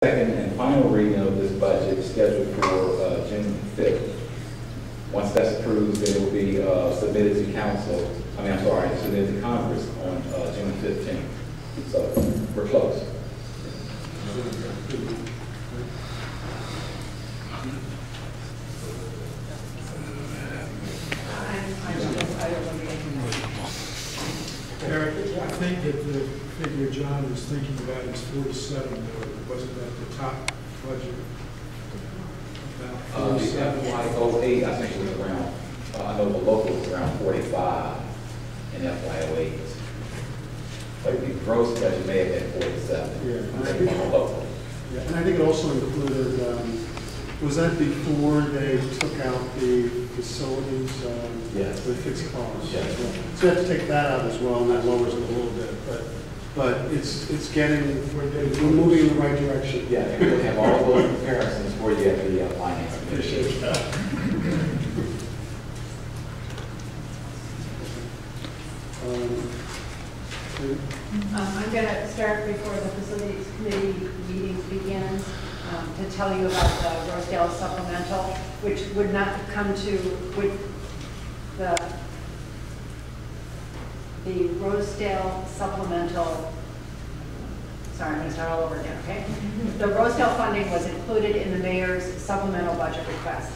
Second and final reading of this budget is scheduled for June 5th. Once that's approved, then it will be submitted to council, submitted to Congress on June 15th. So we're close. Eric, I think that the figure John was thinking about is 47 million. Wasn't that the top budget? About The FY08, I think it was around, I know the local was around 45 in FY08. But the gross budget may have been 47. Yeah, I think on the local. Yeah, and I think it also included, was that before they took out the facilities? Yes. The fixed costs? Yes. So you have to take that out as well, and that lowers it a little bit. But it's getting, we're moving in the right direction. Yeah, and we'll have all those comparisons for you at the finance committee. Appreciate that. I'm going to start before the facilities committee meeting begins to tell you about the Rosedale supplemental, which would not come to the Rosedale supplemental. Sorry, I'm going to start all over again, okay? The Rosedale funding was included in the mayor's supplemental budget request.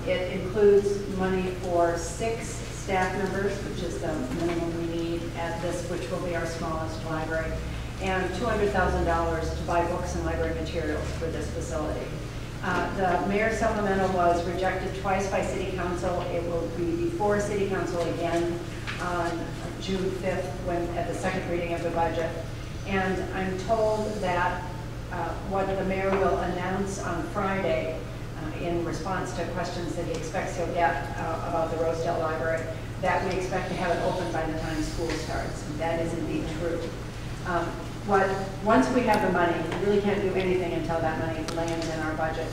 It includes money for 6 staff members, which is the minimum we need at this, which will be our smallest library, and $200,000 to buy books and library materials for this facility. The mayor's supplemental was rejected twice by City Council. It will be before City Council again on June 5th at the second reading of the budget. And I'm told that what the mayor will announce on Friday in response to questions that he expects he'll get about the Rosedale Library, that we expect to have it open by the time school starts. And that is indeed true. Once we have the money, we really can't do anything until that money lands in our budget,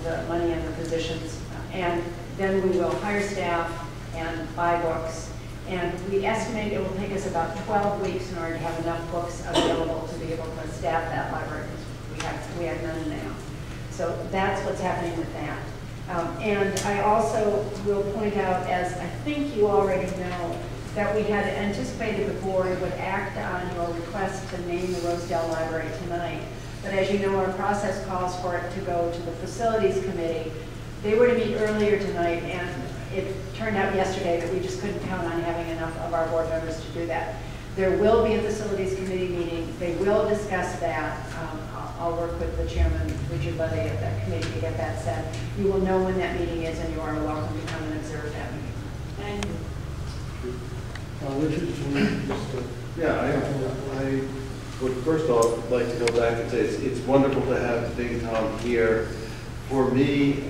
the money and the positions. And then we will hire staff and buy books. And we estimate it will take us about 12 weeks in order to have enough books available to be able to staff that library. We have none now. So that's what's happening with that. And I also will point out, as I think you already know, that we had anticipated the board would act on your request to name the Rosedale Library tonight. But as you know, our process calls for it to go to the facilities committee. They were to meet earlier tonight, and it turned out yesterday that we just couldn't count on having enough of our board members to do that. There will be a facilities committee meeting. They will discuss that. I'll work with the chairman, Richard Levy, of that committee to get that set. You will know when that meeting is, and you are welcome to come and observe that meeting. Thank you. Richard, I would first off like to go back and say it's wonderful to have Big Tom here. For me,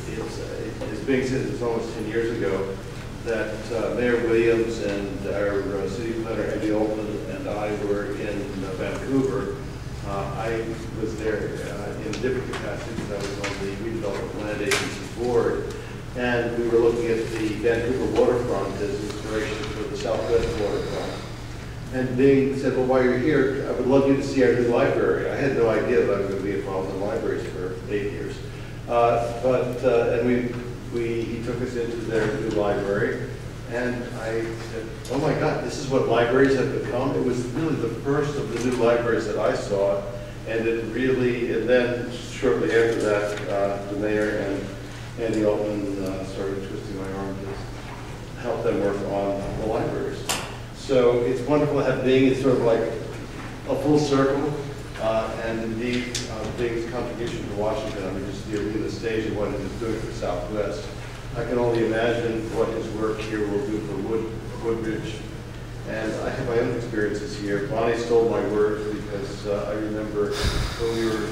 it's being said it's almost 10 years ago that Mayor Williams and our city planner Andy Altman and I were in Vancouver. I was there in a different capacity because I was on the Redevelopment Land Agency board. And we were looking at the Vancouver waterfront as inspiration for the Southwest waterfront. And Bing said, well, while you're here, I would love you to see our new library. I had no idea that I was going to be involved in libraries for 8 years. And he took us into their new library. And I said, oh my God, this is what libraries have become. It was really the first of the new libraries that I saw. And and then shortly after that, the mayor and Andy Altman started twisting my arm to help them work on the libraries. So it's wonderful to have Bing. It's sort of like a full circle. And indeed, Bing's contribution to Washington, I mean, just the arena stage and what it is doing for Southwest. I can only imagine what his work here will do for Woodbridge. And I have my own experiences here. Bonnie stole my words because I remember when we were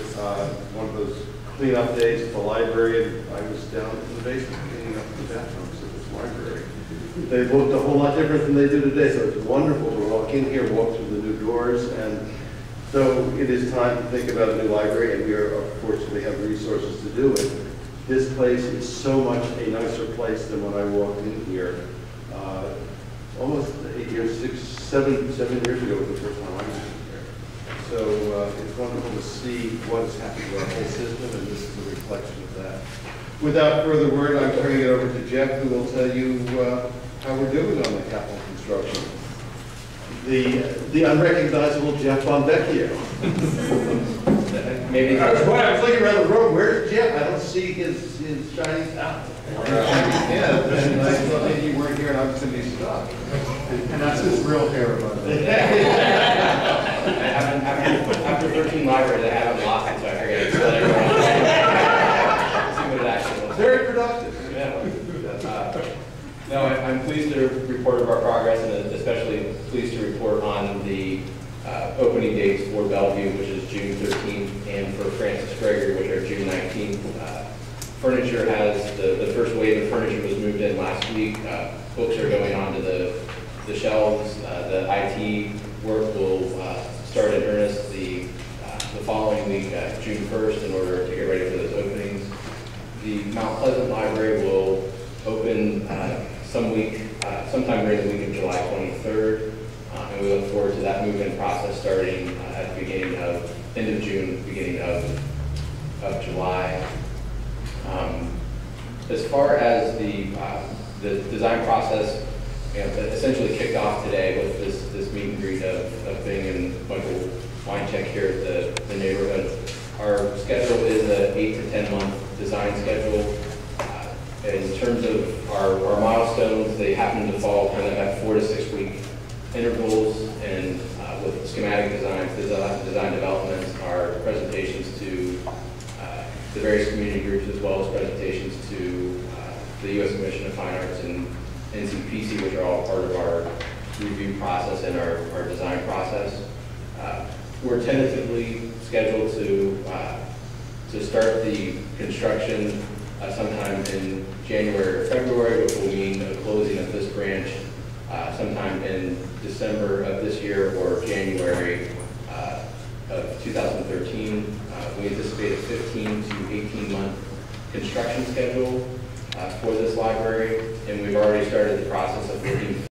one of those cleanup days at the library, and I was down in the basement cleaning up the bathrooms of this library. They looked a whole lot different than they do today, so it's wonderful to walk in here, walk through the new doors, and so it is time to think about a new library, and we fortunately have resources to do it. This place is so much a nicer place than when I walked in here almost 8 years, 7 years ago was the first time I was in here. So it's wonderful to see what is happening to our whole system, and this is a reflection of that. Without further word, I'm turning it over to Jeff, who will tell you how we're doing on the capital construction. The unrecognizable Jeff Bonvecchio. Maybe. I was looking around the room. Where's Jeff? I don't see his shiny top. Yeah, I thought maybe you weren't here and I was in these stuff. And that's his real hair, by the way. After 13 libraries, I haven't lost it, so I figured I'd tell everyone. See what it actually looks like. Very productive. No, I'm pleased to report of our progress, and especially pleased to report on the opening dates for Bellevue, which is June 13th, and for Francis Gregory, which are June 19th. Furniture has, the first wave of furniture was moved in last week. Books are going onto the shelves. The IT work will start in earnest the following week, June 1st, in order to get ready for those openings. The Mount Pleasant Library will open sometime during the week of July 23rd, and we look forward to that move-in process starting at the beginning of, end of June, beginning of July. As far as the design process, essentially kicked off today with this meet and greet of Bing and Michael Weincheck here at the neighborhood. Our schedule is an 8 to 10 month design schedule. In terms of our milestones, they happen to fall kind of at 4 to 6 week intervals, and with schematic designs, design developments, our presentations to the various community groups, as well as presentations to the U.S. Commission of Fine Arts and NCPC, which are all part of our review process and our design process. We're tentatively scheduled to start the construction sometime in January or February, which will mean a closing of this branch sometime in December of this year or January of 2013. We anticipate a 15 to 18 month construction schedule for this library, and we've already started the process of looking